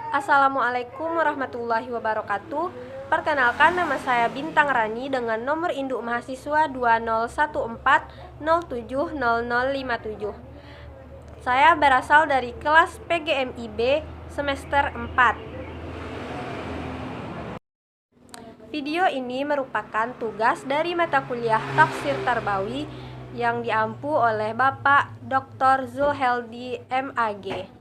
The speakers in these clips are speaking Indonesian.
Assalamualaikum warahmatullahi wabarakatuh. Perkenalkan, nama saya Bintang Rani dengan nomor induk mahasiswa 2014070057. Saya berasal dari kelas PGMIB semester 4. Video ini merupakan tugas dari mata kuliah Tafsir Tarbawi yang diampu oleh Bapak Dr. Zulheldi MAG.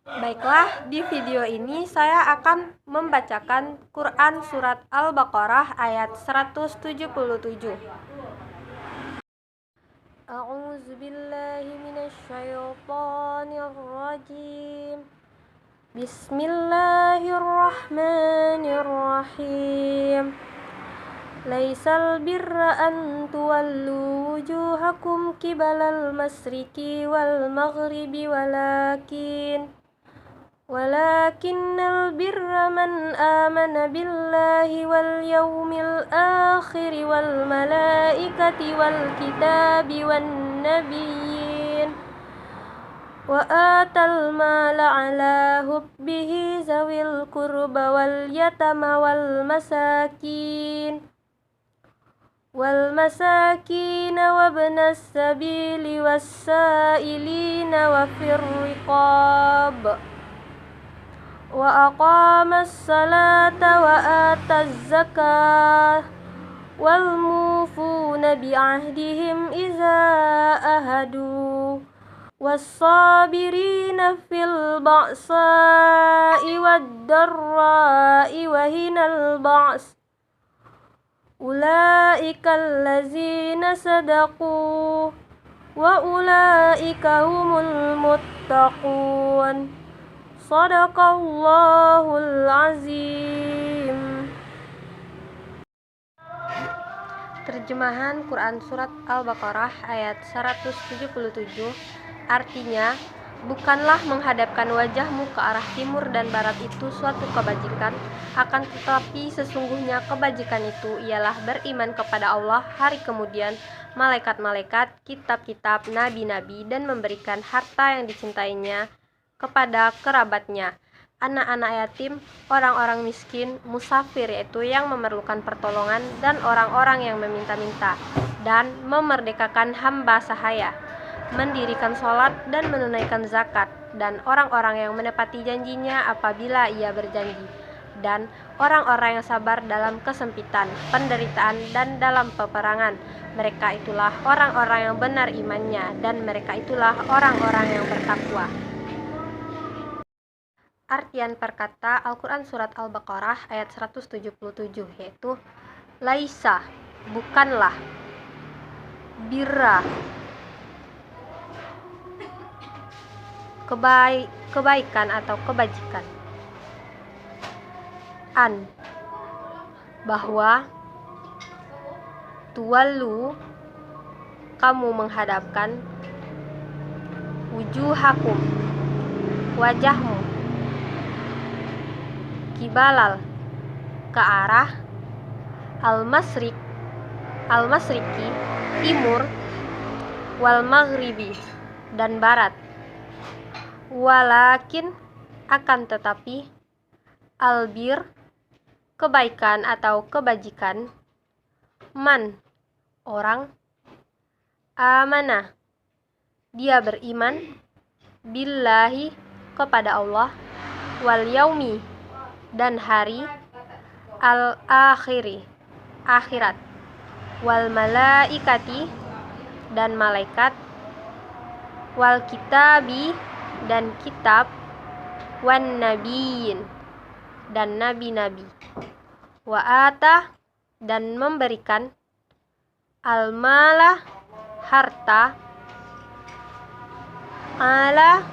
Baiklah, di video ini saya akan membacakan Quran Surat Al-Baqarah ayat 177. A'udzu billahi minasyaitonir rajim. Bismillahirrahmanirrahim. Laisal birra an tuwallu wujuhakum qibalal masriqi wal maghribi walakinnal birra man amana billahi wal yawmil akhir wal malaikati wal kitabi wan nabiyyin wa atal mala ala hubbihi zawil qurba wal yatama wal masakin wabnas sabili wassailina wa fir riqab wa aqamas salata wa ataz zakah wal mufuna bi ahdihim iza ahadu was-sabirina fil ba'sa'i wad-dharra'i wa hinal ba's ulaika allazina sadaqu wa ulaika humul muttaqun. Shadaqallahul azim. Terjemahan Quran Surat Al-Baqarah ayat 177 artinya, bukanlah menghadapkan wajahmu ke arah timur dan barat itu suatu kebajikan, akan tetapi sesungguhnya kebajikan itu ialah beriman kepada Allah, hari kemudian, malaikat-malaikat, kitab-kitab, nabi-nabi, dan memberikan harta yang dicintainya kepada kerabatnya, anak-anak yatim, orang-orang miskin, musafir yaitu yang memerlukan pertolongan, dan orang-orang yang meminta-minta, dan memerdekakan hamba sahaya, mendirikan sholat dan menunaikan zakat, dan orang-orang yang menepati janjinya apabila ia berjanji, dan orang-orang yang sabar dalam kesempitan, penderitaan, dan dalam peperangan. Mereka itulah orang-orang yang benar imannya, dan mereka itulah orang-orang yang bertakwa. Artian perkata Al-Quran Surat Al-Baqarah ayat 177 yaitu laisa, bukanlah, birra, kebaikan atau kebajikan, an, bahwa, tuwallu, kamu menghadapkan, wujuhakum, wajahmu, kibalal, ke arah, al-masriqi, timur, wal maghribi, dan barat, walakin, akan tetapi, albir, kebaikan atau kebajikan, man, orang, amanah, dia beriman, billahi, kepada Allah, wal yaumi, dan hari, al-akhiri, akhirat, wal malaikati, dan malaikat, wal kitabi, dan kitab, wan nabiyyin, dan nabi-nabi, wa ata, dan memberikan, al-mala, harta, ala,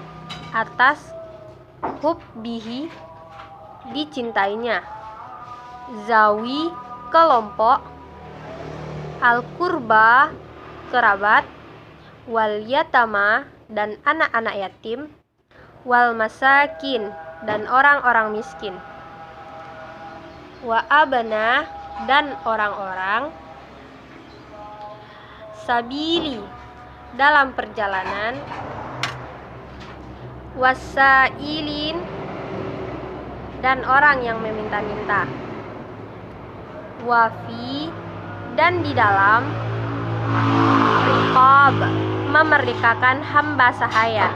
atas, hubbihi, dicintainya, zawi, kelompok, al-qurba, kerabat, wal yatama, dan anak-anak yatim, wal masakin, dan orang-orang miskin, wa abna, dan orang-orang sabili, dalam perjalanan, wasailin, dan orang yang meminta-minta. Wafi, dan di dalam riqab, memerdekakan hamba sahaya.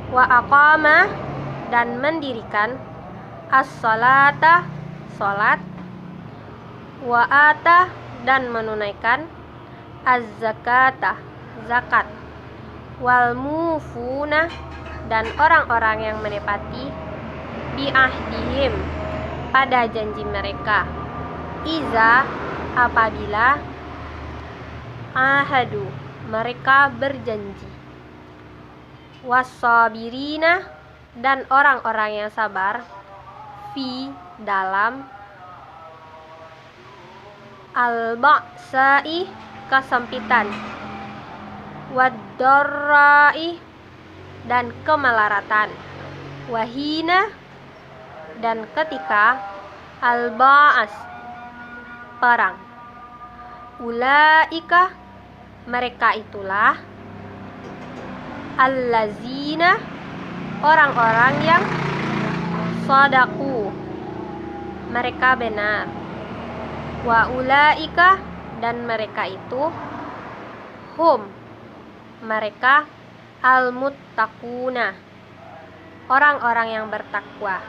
Wa aqama, dan mendirikan as-salata, salat. Wa ata, dan menunaikan az-zakata, zakat. Wal mufuna, dan orang-orang yang menepati bi'ahdihim, pada janji mereka. Iza, apabila ahadu, mereka berjanji. Wassabirina, dan orang-orang yang sabar fi, dalam al-ba'sa'i, kesempitan, wad-dharra'i, dan kemelaratan, wahina, dan ketika al-ba'as, perang. Ulaika, mereka itulah allazina, orang-orang yang shadaku, mereka benar. Wa ulaika, dan mereka itu hum, mereka al-muttaquna, orang-orang yang bertakwa.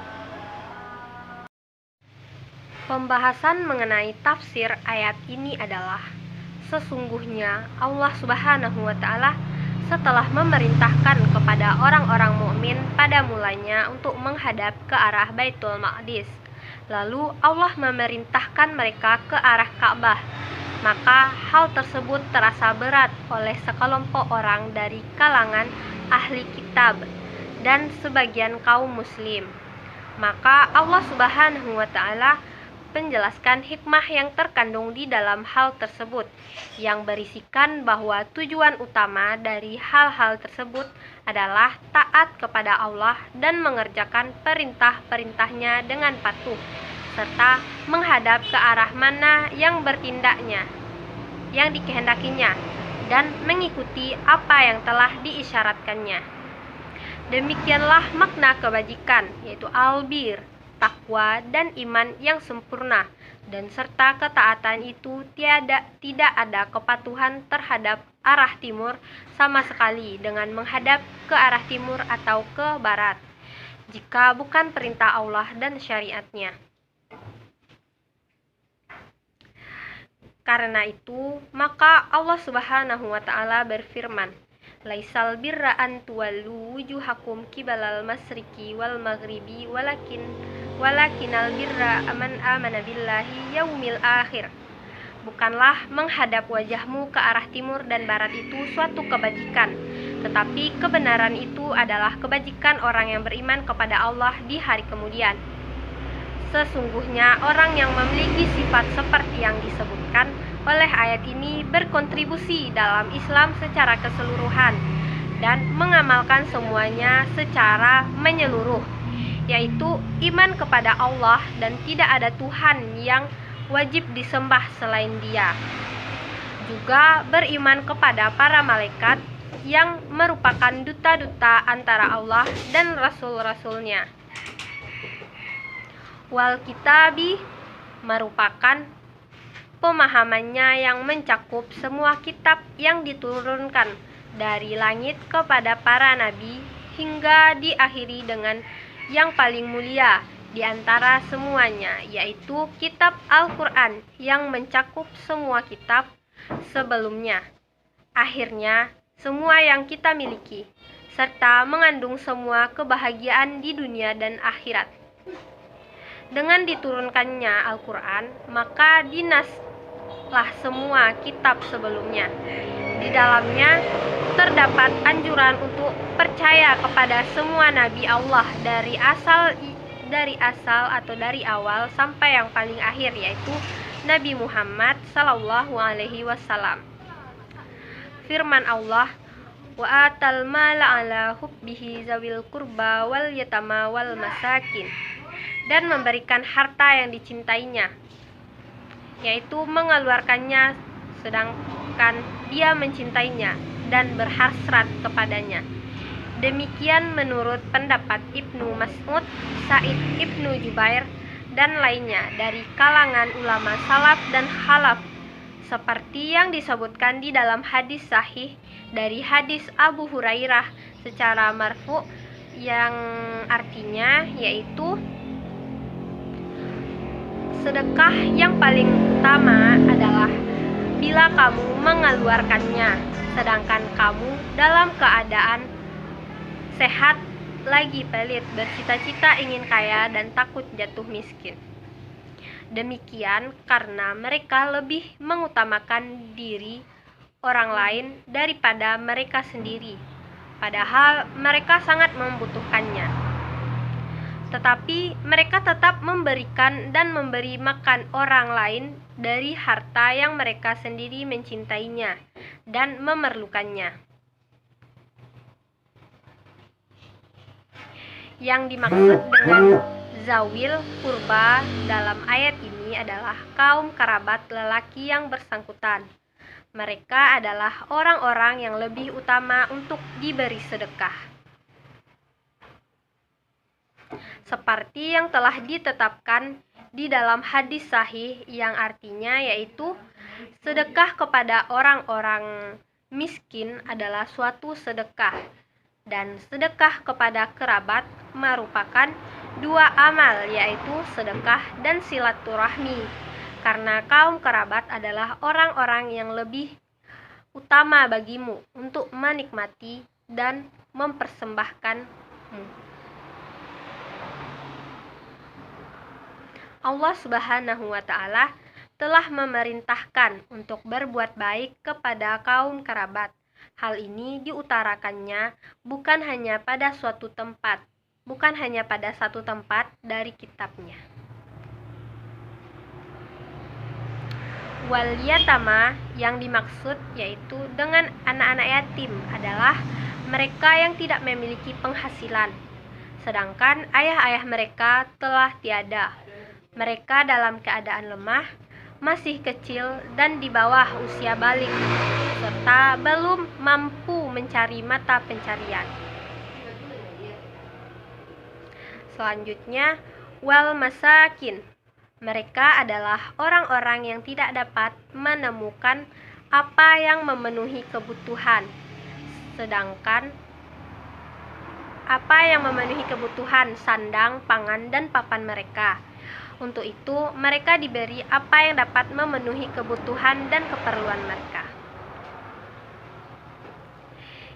Pembahasan mengenai tafsir ayat ini adalah sesungguhnya Allah Subhanahu wa Ta'ala setelah memerintahkan kepada orang-orang mukmin pada mulanya untuk menghadap ke arah Baitul Maqdis, lalu Allah memerintahkan mereka ke arah Ka'bah, maka hal tersebut terasa berat oleh sekelompok orang dari kalangan ahli kitab dan sebagian kaum muslim. Maka Allah Subhanahu wa Ta'ala menjelaskan hikmah yang terkandung di dalam hal tersebut, yang berisikan bahwa tujuan utama dari hal-hal tersebut adalah taat kepada Allah dan mengerjakan perintah-perintahnya dengan patuh, serta menghadap ke arah mana yang bertindaknya, yang dikehendakinya, dan mengikuti apa yang telah diisyaratkannya. Demikianlah makna kebajikan, yaitu albir, takwa dan iman yang sempurna, dan serta ketaatan itu tidak ada kepatuhan terhadap arah timur sama sekali dengan menghadap ke arah timur atau ke barat, jika bukan perintah Allah dan syariatnya. Karena itu, maka Allah Subhanahu wa Ta'ala berfirman, Laisal birra an tuwallu wujuhakum kibalal masriki wal maghribi walakinal birra man amana billahi yaumil akhir. Bukanlah menghadap wajahmu ke arah timur dan barat itu suatu kebajikan, tetapi kebenaran itu adalah kebajikan orang yang beriman kepada Allah di hari kemudian. Sesungguhnya orang yang memiliki sifat seperti yang disebutkan oleh ayat ini berkontribusi dalam Islam secara keseluruhan dan mengamalkan semuanya secara menyeluruh, yaitu iman kepada Allah dan tidak ada Tuhan yang wajib disembah selain Dia. Juga beriman kepada para malaikat yang merupakan duta-duta antara Allah dan Rasul-Rasulnya. Wal kitabi merupakan pemahamannya yang mencakup semua kitab yang diturunkan dari langit kepada para nabi hingga diakhiri dengan yang paling mulia di antara semuanya, yaitu kitab Al-Quran yang mencakup semua kitab sebelumnya. Akhirnya, semua yang kita miliki, serta mengandung semua kebahagiaan di dunia dan akhirat. Dengan diturunkannya Al-Quran, maka dinaslah semua kitab sebelumnya. Di dalamnya terdapat anjuran untuk percaya kepada semua nabi Allah dari awal sampai yang paling akhir, yaitu Nabi Muhammad sallallahu alaihi wasallam. Firman Allah, wa atal mala ala hubbihi zawil qurba wal yatama wal masakin, dan memberikan harta yang dicintainya, yaitu mengeluarkannya sedangkan dia mencintainya dan berhasrat kepadanya, Demikian menurut pendapat Ibnu Mas'ud, Sa'id Ibnu Jubair, dan lainnya dari kalangan ulama salaf dan khalaf, seperti yang disebutkan di dalam hadis sahih dari hadis Abu Hurairah secara marfu, yang artinya yaitu sedekah yang paling utama adalah bila kamu mengeluarkannya sedangkan kamu dalam keadaan sehat, lagi pelit, bercita-cita ingin kaya dan takut jatuh miskin. Demikian karena mereka lebih mengutamakan diri orang lain daripada mereka sendiri, padahal mereka sangat membutuhkannya. Tetapi mereka tetap memberikan dan memberi makan orang lain dari harta yang mereka sendiri mencintainya dan memerlukannya. Yang dimaksud dengan zawil kurba dalam ayat ini adalah kaum kerabat lelaki yang bersangkutan. Mereka adalah orang-orang yang lebih utama untuk diberi sedekah, seperti yang telah ditetapkan di dalam hadis sahih, yang artinya yaitu sedekah kepada orang-orang miskin adalah suatu sedekah, dan sedekah kepada kerabat merupakan dua amal, yaitu sedekah dan silaturahmi, karena kaum kerabat adalah orang-orang yang lebih utama bagimu untuk menikmati dan mempersembahkanmu. Allah Subhanahu wa Ta'ala telah memerintahkan untuk berbuat baik kepada kaum kerabat. Hal ini diutarakannya bukan hanya pada satu tempat dari kitabnya. Wal yatama yang dimaksud yaitu dengan anak-anak yatim adalah mereka yang tidak memiliki penghasilan, sedangkan ayah-ayah mereka telah tiada. Mereka dalam keadaan lemah, masih kecil dan di bawah usia balik, serta belum mampu mencari mata pencarian. Selanjutnya, wal masakin. Mereka adalah orang-orang yang tidak dapat menemukan apa yang memenuhi kebutuhan, sedangkan apa yang memenuhi kebutuhan sandang, pangan, dan papan mereka. Untuk itu, mereka diberi apa yang dapat memenuhi kebutuhan dan keperluan mereka.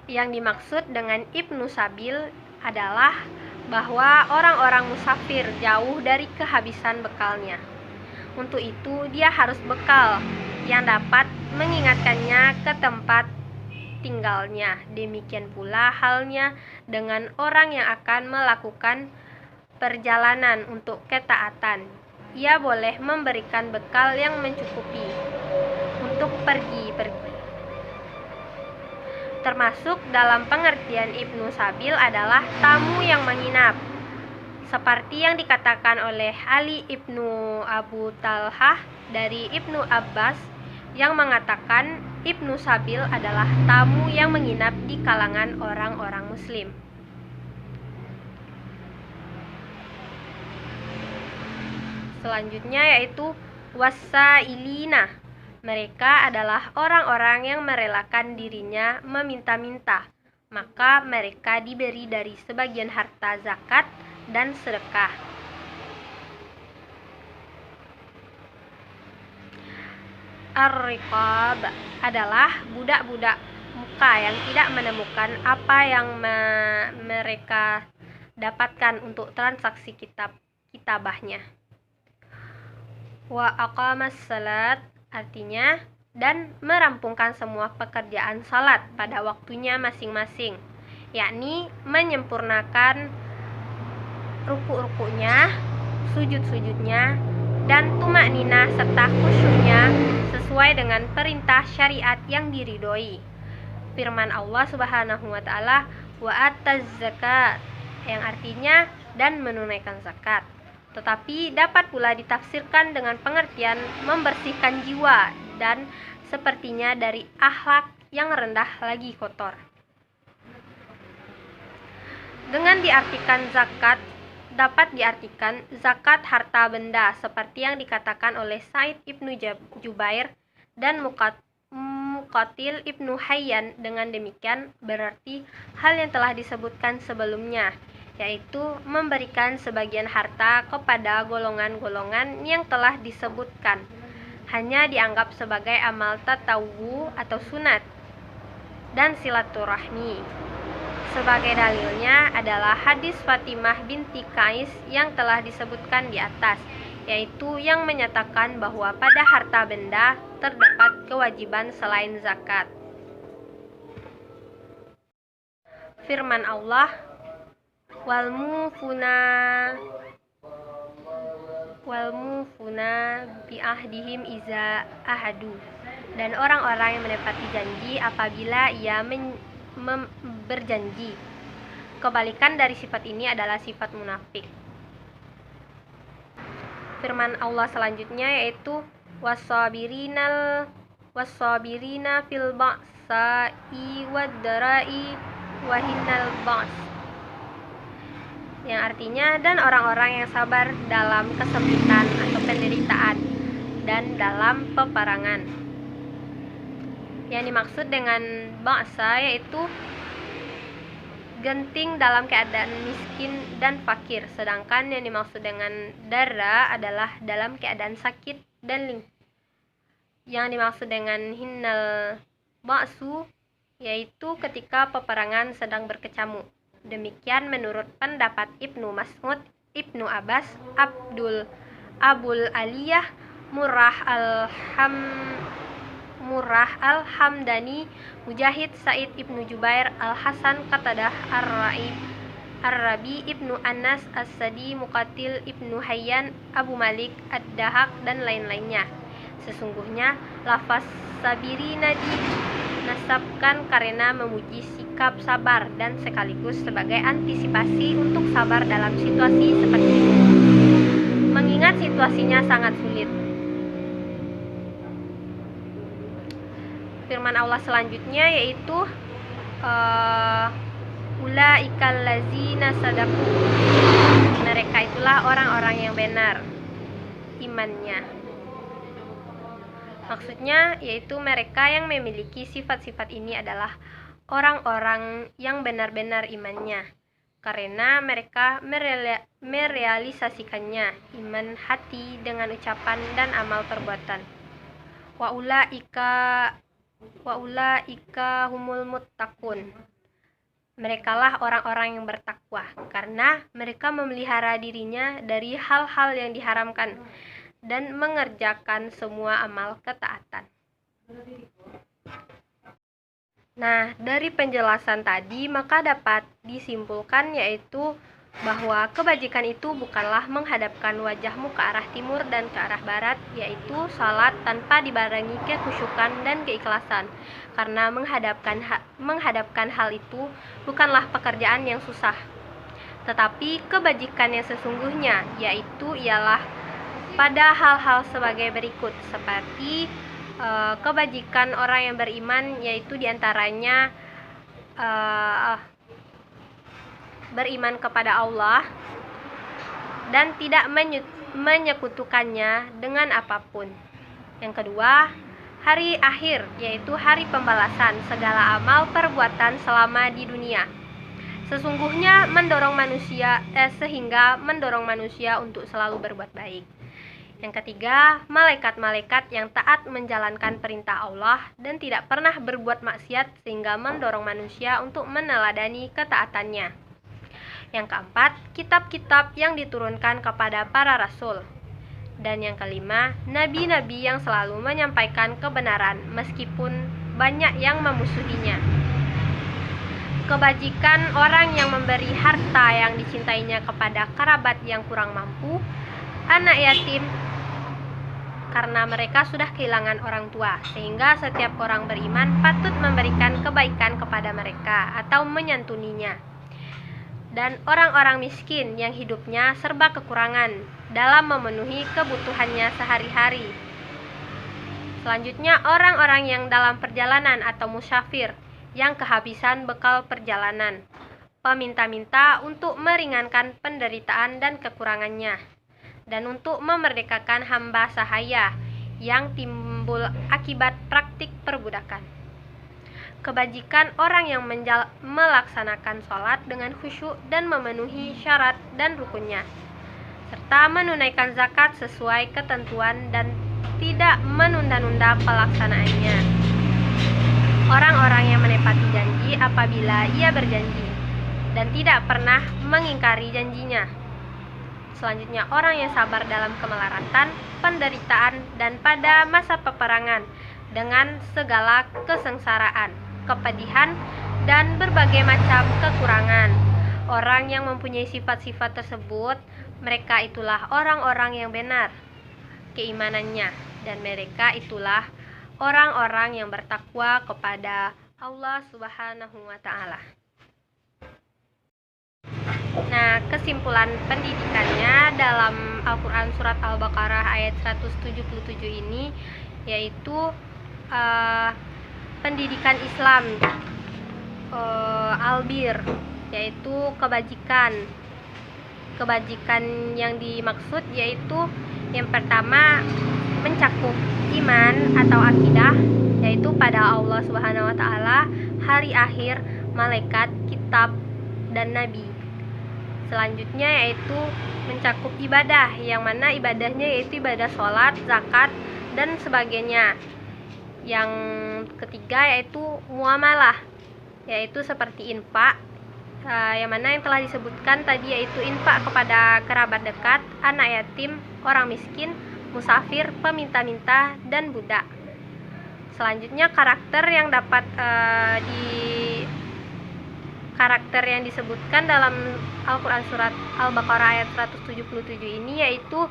Yang dimaksud dengan Ibnu Sabil adalah bahwa orang-orang musafir jauh dari kehabisan bekalnya. Untuk itu, dia harus bekal yang dapat mengingatkannya ke tempat tinggalnya. Demikian pula halnya dengan orang yang akan melakukan perjalanan untuk ketaatan. Ia boleh memberikan bekal yang mencukupi untuk pergi. Termasuk dalam pengertian Ibnu Sabil adalah tamu yang menginap, seperti yang dikatakan oleh Ali Ibnu Abu Talhah dari Ibnu Abbas, yang mengatakan Ibnu Sabil adalah tamu yang menginap di kalangan orang-orang Muslim. Selanjutnya yaitu wasailina. Mereka adalah orang-orang yang merelakan dirinya meminta-minta, maka mereka diberi dari sebagian harta zakat dan sedekah. Ar-riqab adalah budak-budak muka yang tidak menemukan apa yang mereka dapatkan untuk transaksi kitabahnya. Wa aqamas salat artinya dan merampungkan semua pekerjaan salat pada waktunya masing-masing, yakni menyempurnakan ruku-rukunya, sujud-sujudnya, dan tumakninah serta khusyuknya sesuai dengan perintah syariat yang diridhoi. Firman Allah Subhanahu wa Ta'ala, wa ataz zakat, yang artinya dan menunaikan zakat. Tetapi dapat pula ditafsirkan dengan pengertian membersihkan jiwa dan sepertinya dari akhlak yang rendah lagi kotor. Dengan diartikan zakat, dapat diartikan zakat harta benda seperti yang dikatakan oleh Sa'id ibnu Jubair dan Muqatil ibnu Hayyan. Dengan demikian berarti hal yang telah disebutkan sebelumnya, yaitu memberikan sebagian harta kepada golongan-golongan yang telah disebutkan, hanya dianggap sebagai amal tatawwu atau sunat dan silaturahmi. Sebagai dalilnya adalah hadis Fatimah binti Qais yang telah disebutkan di atas, yaitu yang menyatakan bahwa pada harta benda terdapat kewajiban selain zakat. Firman Allah, wal mufuna bi ahdihim iza ahadu, dan orang-orang yang menepati janji apabila ia berjanji. Kebalikan dari sifat ini adalah sifat munafik. Firman Allah selanjutnya yaitu wasabirina fil ba'sa'i wad-dara'i wa hinal ba's, yang artinya dan orang-orang yang sabar dalam kesempitan atau penderitaan dan dalam peperangan. Yang dimaksud dengan ba'sa yaitu genting dalam keadaan miskin dan fakir, sedangkan yang dimaksud dengan dara adalah dalam keadaan sakit dan yang dimaksud dengan hinnal ba'su yaitu ketika peperangan sedang berkecamuk. Demikian menurut pendapat Ibnu Mas'ud, Ibnu Abbas, Abul Aliyah, Murrah al-Hamdani, Mujahid, Sa'id ibnu Jubair, Al-Hasan, Qatadah, Ar-Rabi ibnu Anas, As-Sadi, Muqatil ibnu Hayyan, Abu Malik, Ad-Dahak, dan lain-lainnya. Sesungguhnya lafaz sabirina dinasabkan karena memuji sikap sabar dan sekaligus sebagai antisipasi untuk sabar dalam situasi seperti ini, mengingat situasinya sangat sulit. Firman Allah selanjutnya yaitu ulaikal ladzina sadaku, mereka itulah orang-orang yang benar imannya. Maksudnya yaitu mereka yang memiliki sifat-sifat ini adalah orang-orang yang benar-benar imannya, karena mereka merealisasikannya, iman hati dengan ucapan dan amal perbuatan. Wa ulaika humul muttaqun, merekalah orang-orang yang bertakwa, karena mereka memelihara dirinya dari hal-hal yang diharamkan dan mengerjakan semua amal ketaatan. Nah, dari penjelasan tadi maka dapat disimpulkan yaitu bahwa kebajikan itu bukanlah menghadapkan wajahmu ke arah timur dan ke arah barat, yaitu salat tanpa dibarengi kekhusyukan dan keikhlasan, karena menghadapkan hal itu bukanlah pekerjaan yang susah. Tetapi kebajikan yang sesungguhnya yaitu ialah pada hal-hal sebagai berikut, seperti kebajikan orang yang beriman, yaitu diantaranya beriman kepada Allah dan tidak menyekutukannya dengan apapun. Yang kedua, hari akhir, yaitu hari pembalasan segala amal perbuatan selama di dunia, sesungguhnya sehingga mendorong manusia untuk selalu berbuat baik. Yang ketiga, malaikat-malaikat yang taat menjalankan perintah Allah dan tidak pernah berbuat maksiat sehingga mendorong manusia untuk meneladani ketaatannya. Yang keempat, kitab-kitab yang diturunkan kepada para rasul. Dan yang kelima, nabi-nabi yang selalu menyampaikan kebenaran meskipun banyak yang memusuhinya. Kebajikan orang yang memberi harta yang dicintainya kepada kerabat yang kurang mampu, anak yatim, karena mereka sudah kehilangan orang tua, sehingga setiap orang beriman patut memberikan kebaikan kepada mereka atau menyantuninya. Dan orang-orang miskin yang hidupnya serba kekurangan dalam memenuhi kebutuhannya sehari-hari. Selanjutnya, orang-orang yang dalam perjalanan atau musafir yang kehabisan bekal perjalanan. peminta-minta untuk meringankan penderitaan dan kekurangannya, dan untuk memerdekakan hamba sahaya yang timbul akibat praktik perbudakan. Kebajikan orang yang melaksanakan sholat dengan khusyuk dan memenuhi syarat dan rukunnya, serta menunaikan zakat sesuai ketentuan dan tidak menunda-nunda pelaksanaannya. Orang-orang yang menepati janji apabila ia berjanji dan tidak pernah mengingkari janjinya. Selanjutnya, orang yang sabar dalam kemelaratan, penderitaan, dan pada masa peperangan dengan segala kesengsaraan, kepedihan, dan berbagai macam kekurangan. Orang yang mempunyai sifat-sifat tersebut, mereka itulah orang-orang yang benar keimanannya, dan mereka itulah orang-orang yang bertakwa kepada Allah Subhanahu wa Ta'ala. Nah, kesimpulan pendidikannya dalam Al-Quran Surat Al-Baqarah ayat 177 ini yaitu pendidikan Islam, albir, yaitu kebajikan. Kebajikan yang dimaksud yaitu yang pertama mencakup iman atau akidah, yaitu pada Allah Subhanahu wa Ta'ala, hari akhir, malaikat, kitab, dan nabi. Selanjutnya yaitu mencakup ibadah, yang mana ibadahnya yaitu ibadah sholat, zakat, dan sebagainya. Yang ketiga yaitu muamalah, yaitu seperti infak, yang mana yang telah disebutkan tadi yaitu infak kepada kerabat dekat, anak yatim, orang miskin, musafir, peminta-minta, dan budak. Selanjutnya karakter yang dapat karakter yang disebutkan dalam Al-Quran Surat Al-Baqarah ayat 177 ini yaitu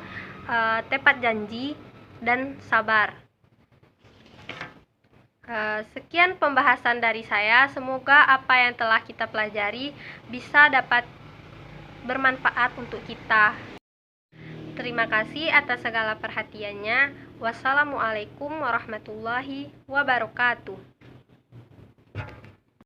tepat janji dan sabar. Sekian pembahasan dari saya. Semoga apa yang telah kita pelajari bisa dapat bermanfaat untuk kita. Terima kasih atas segala perhatiannya. Wassalamualaikum warahmatullahi wabarakatuh.